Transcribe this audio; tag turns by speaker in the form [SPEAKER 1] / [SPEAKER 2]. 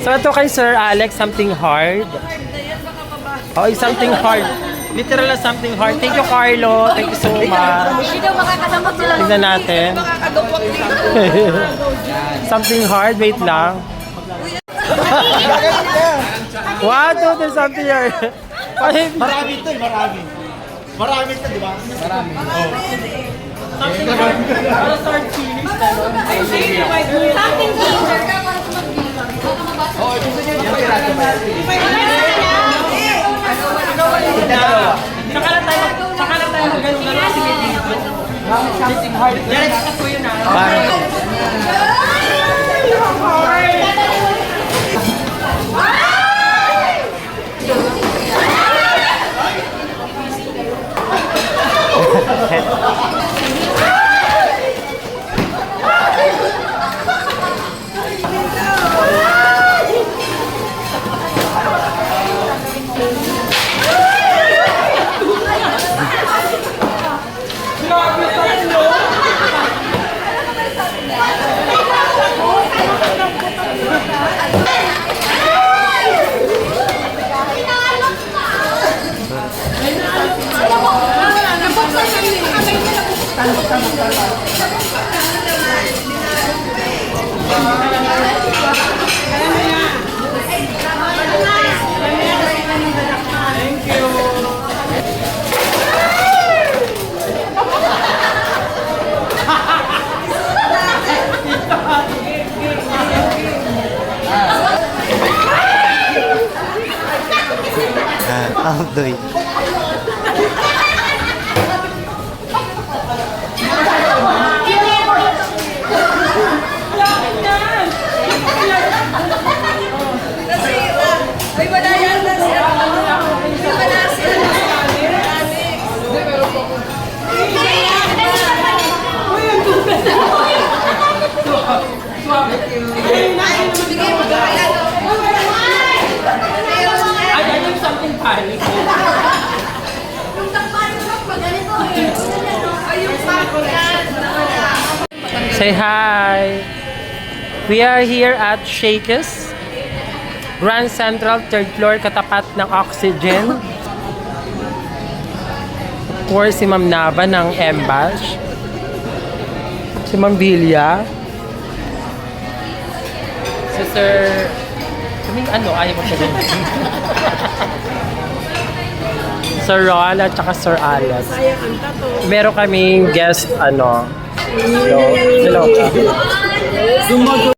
[SPEAKER 1] So ito kay Sir Alex, something hard. Oh, something hard. Literal na something hard. Thank you, Carlo. Thank you so much.
[SPEAKER 2] Hindi daw makakasama sila.
[SPEAKER 1] Tignan natin. Something hard. Wait lang. What? There's something hard.
[SPEAKER 3] Marami ito eh, marami. Marami ito, di ba? Marami. Oh.
[SPEAKER 1] Something hard. Para start finish na, no?
[SPEAKER 2] Something teacher ka para sa mag-bilang.
[SPEAKER 3] Oo, gusto niyo yung pirato ba?
[SPEAKER 1] Saka lang tayo mag-ganun-ganun kasi may dito. Something hard. Yan, ako yun na.
[SPEAKER 3] Aldoy.
[SPEAKER 2] Ay, wala yan na siya. Wala siya.
[SPEAKER 1] Ay, yung something panic. Say hi. We are here at Shakes, Grand Central, 3rd floor, katapat ng Oxygen. Of course, si Ma'am Nava ng Embash. Si Ma'am Bilya. Si Sir... Kaming ano, ayaw mo siya din. Sir Ron at saka Sir Alex. Meron kaming guest, ano. Hello. Hello.